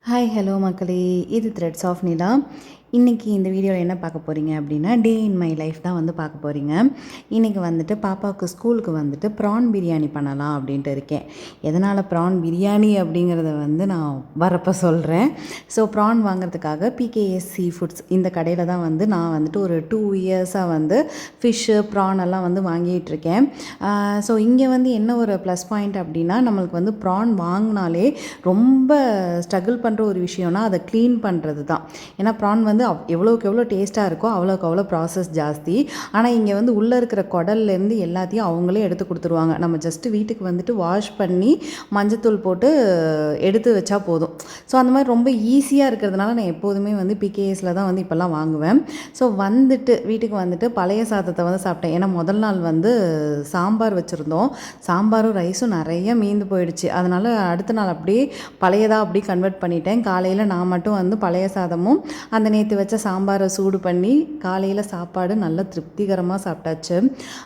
Hi hello மக்களே, இது threads of நிலா. இன்றைக்கி இந்த வீடியோவில் என்ன பார்க்க போகிறீங்க அப்படின்னா, டே இன் மை லைஃப் தான் வந்து பார்க்க போகிறீங்க. இன்றைக்கி வந்துட்டு பாப்பாவுக்கு ஸ்கூலுக்கு வந்துட்டு ப்ரான் பிரியாணி பண்ணலாம் அப்படின்ட்டு இருக்கேன். எதனால் ப்ரான் பிரியாணி அப்படிங்கிறத வந்து நான் வரப்போ சொல்கிறேன். ஸோ ப்ரான் வாங்குறதுக்காக பிகேஎஸ் சீ ஃபுட்ஸ் இந்த கடையில் தான் வந்து நான் வந்துட்டு ஒரு 2 இயர்ஸாக வந்து ஃபிஷ்ஷு ப்ரான் எல்லாம் வந்து வாங்கிட்டுருக்கேன். ஸோ இங்கே வந்து என்ன ஒரு ப்ளஸ் பாயிண்ட் அப்படின்னா, நம்மளுக்கு வந்து ப்ரான் வாங்கினாலே ரொம்ப ஸ்ட்ரகிள் பண்ணுற ஒரு விஷயம்னா அதை க்ளீன் பண்ணுறது தான். ஏன்னா ப்ரான் வந்து எவ்வளோக்கு எவ்வளோ டேஸ்ட்டாக இருக்கோ அவ்வளோக்கு அவ்வளோ ப்ராசஸ் ஜாஸ்தி. ஆனால் இங்கே வந்து உள்ளே இருக்கிற குடல்லேருந்து எல்லாத்தையும் அவங்களே எடுத்து கொடுத்துருவாங்க. நம்ம ஜஸ்ட்டு வீட்டுக்கு வந்துட்டு வாஷ் பண்ணி மஞ்சத்தூள் போட்டு எடுத்து வச்சா போதும். ஸோ அந்த மாதிரி ரொம்ப ஈஸியாக இருக்கிறதுனால நான் எப்போதுமே வந்து பிகேஎஸில் தான் வந்து இப்போல்லாம் வாங்குவேன். ஸோ வந்துட்டு வீட்டுக்கு வந்துட்டு பழைய சாதத்தை வந்து சாப்பிட்டேன். ஏன்னா முதல் நாள் வந்து சாம்பார் வச்சுருந்தோம். சாம்பாரும் ரைஸும் நிறைய மீந்து போயிடுச்சு. அதனால் அடுத்த நாள் அப்படியே பழையதாக அப்படியே கன்வெர்ட் பண்ணிட்டேன். காலையில் நான் மட்டும் வந்து பழைய சாதமும் அந்த நேற்று வச்ச சாம்பாரை சூடு பண்ணி காலையில் சாப்பாடு நல்லா திருப்திகரமாக சாப்பிட்டாச்சு.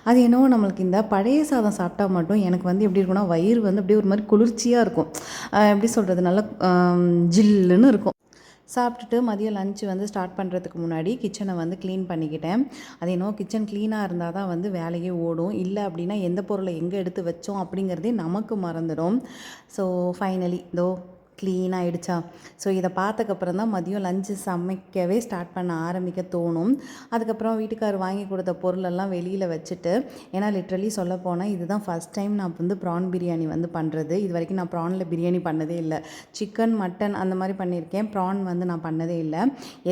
அது என்னவோ நம்மளுக்கு இந்த பழைய சாதம் சாப்பிட்டா மட்டும் எனக்கு வந்து எப்படி இருக்குன்னா, வயிறு வந்து அப்படியே ஒரு மாதிரி குளிர்ச்சியாக இருக்கும். எப்படி சொல்கிறது, நல்லா ஜில்லுன்னு இருக்கும். சாப்பிட்டுட்டு மதியம் லஞ்சு வந்து ஸ்டார்ட் பண்ணுறதுக்கு முன்னாடி கிச்சனை வந்து க்ளீன் பண்ணிக்கிட்டேன். அது என்னவோ கிச்சன் க்ளீனாக இருந்தால் தான் வந்து வேலையே ஓடும். இல்லை அப்படின்னா எந்த பொருளை எங்கே எடுத்து வச்சோம் அப்படிங்கிறதே நமக்கு மறந்துடும். ஸோ ஃபைனலி க்ளீன் ஆகிடுச்சா. ஸோ இதை பார்த்ததுக்கப்புறம் தான் மதியம் லஞ்சு சமைக்கவே ஸ்டார்ட் பண்ண ஆரம்பிக்க தோணும். அதுக்கப்புறம் வீட்டுக்கார் வாங்கி கொடுத்த பொருளெல்லாம் வெளியில் வச்சுட்டு, ஏன்னா லிட்ரலி சொல்ல போனால் இதுதான் ஃபஸ்ட் டைம் நான் வந்து ப்ரான் பிரியாணி வந்து பண்ணுறது. இது வரைக்கும் நான் ப்ரானில் பிரியாணி பண்ணதே இல்லை. சிக்கன் மட்டன் அந்த மாதிரி பண்ணியிருக்கேன். ப்ரான் வந்து நான் பண்ணதே இல்லை.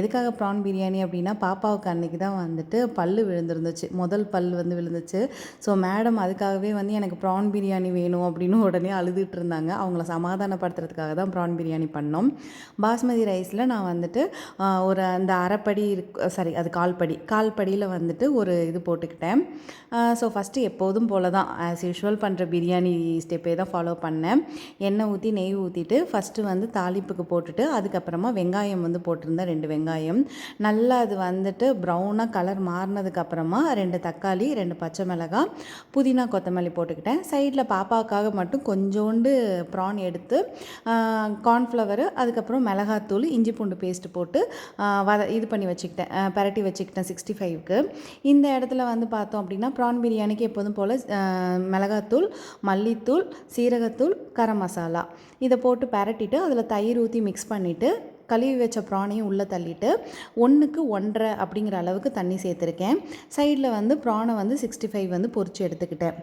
எதுக்காக ப்ரான் பிரியாணி அப்படின்னா, பாப்பாவுக்கு அன்றைக்கி தான் வந்துட்டு பல் விழுந்துருந்துச்சு. முதல் பல் வந்து விழுந்துச்சு. ஸோ மேடம் அதுக்காகவே வந்து எனக்கு ப்ரான் பிரியாணி வேணும் அப்படின்னு உடனே அழுதுட்டு இருந்தாங்க. அவங்கள சமாதானப்படுத்துறதுக்காக தான் ப்ரான் பிரியாணி பண்ணோம். பாஸ்மதி ரைஸில் நான் வந்துட்டு ஒரு அந்த அரைப்படி அது கால்படியில் வந்துட்டு ஒரு இது போட்டுக்கிட்டேன். ஸோ ஃபஸ்ட்டு எப்போதும் போல் தான் ஆஸ் யூஷுவல் பண்ணுற பிரியாணி ஸ்டெப்பே தான் ஃபாலோ பண்ணேன். எண்ணெய் ஊற்றி நெய் ஊற்றிட்டு ஃபஸ்ட்டு வந்து தாளிப்புக்கு போட்டுட்டு அதுக்கப்புறமா வெங்காயம் வந்து போட்டிருந்தேன். 2 வெங்காயம் நல்லா அது வந்துட்டு ப்ரௌனாக கலர் மாறினதுக்கப்புறமா 2 தக்காளி, 2 பச்சை மிளகாய், புதினா, கொத்தமல்லி போட்டுக்கிட்டேன். சைடில் பாப்பாவுக்காக மட்டும் கொஞ்சோண்டு ப்ரான் எடுத்து கார்ன்ஃப்ளவரு, அதுக்கப்புறம் மிளகாத்தூள், இஞ்சி பூண்டு பேஸ்ட்டு போட்டு இது பண்ணி வச்சுக்கிட்டேன், பரட்டி வச்சுக்கிட்டேன் 65க்கு. இந்த இடத்துல வந்து பார்த்தோம் அப்படின்னா, ப்ரான் பிரியாணிக்கு எப்போதும் போல் மிளகாத்தூள், மல்லித்தூள், சீரகத்தூள், கரம் மசாலா இதை போட்டு பரட்டிட்டு அதில் தயிர் ஊற்றி மிக்ஸ் பண்ணிவிட்டு கழுவி வச்ச ப்ரானையும் உள்ளே தள்ளிட்டு 1க்கு 1.5 அப்படிங்கிற அளவுக்கு தண்ணி சேர்த்துருக்கேன். சைடில் வந்து ப்ரானை வந்து 65 வந்து பொரித்து எடுத்துக்கிட்டேன்.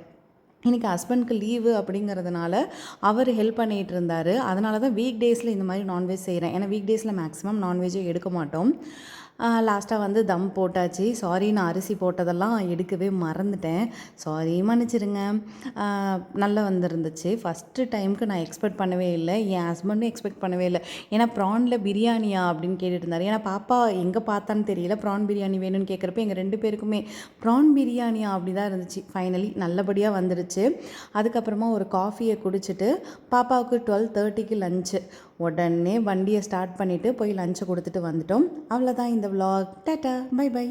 இன்றைக்கி ஹஸ்பண்ட்க்கு லீவு அப்படிங்கிறதுனால அவர் ஹெல்ப் பண்ணிகிட்டு இருந்தார். அதனால தான் வீக் டேஸில் இந்த மாதிரி நான்வெஜ் செய்கிறேன். ஏன்னா வீக் டேஸில் மேக்ஸிமம் நான்வெஜ்ஜே எடுக்க மாட்டோம். லாஸ்ட்டாக வந்து தம் போட்டாச்சு. சாரி, நான் அரிசி போட்டதெல்லாம் எடுக்கவே மறந்துட்டேன். சாரி, மன்னிச்சிடுங்க. நல்லா வந்துருந்துச்சு. ஃபஸ்ட்டு டைமுக்கு நான் எக்ஸ்பெக்ட் பண்ணவே இல்லை. என் ஹஸ்பண்டும் எக்ஸ்பெக்ட் பண்ணவே இல்லை. ஏன்னா ப்ரானில் பிரியாணியா அப்படின்னு கேட்டுட்டு இருந்தார். ஏன்னா பாப்பா எங்கே பார்த்தான்னு தெரியல, ப்ரான் பிரியாணி வேணும்னு கேட்குறப்ப எங்கள் 2 பேருக்குமே ப்ரான் பிரியாணியா அப்படி தான் இருந்துச்சு. ஃபைனலி நல்லபடியாக வந்துடுச்சு. அதுக்கப்புறமா ஒரு காஃபியை குடிச்சிட்டு பாப்பாவுக்கு 12:30க்கு லஞ்சு. உடனே வண்டியை ஸ்டார்ட் பண்ணிவிட்டு போய் லஞ்சை கொடுத்துட்டு வந்துட்டோம். அவ்வளோதான் இந்த vlog. Tata, by by.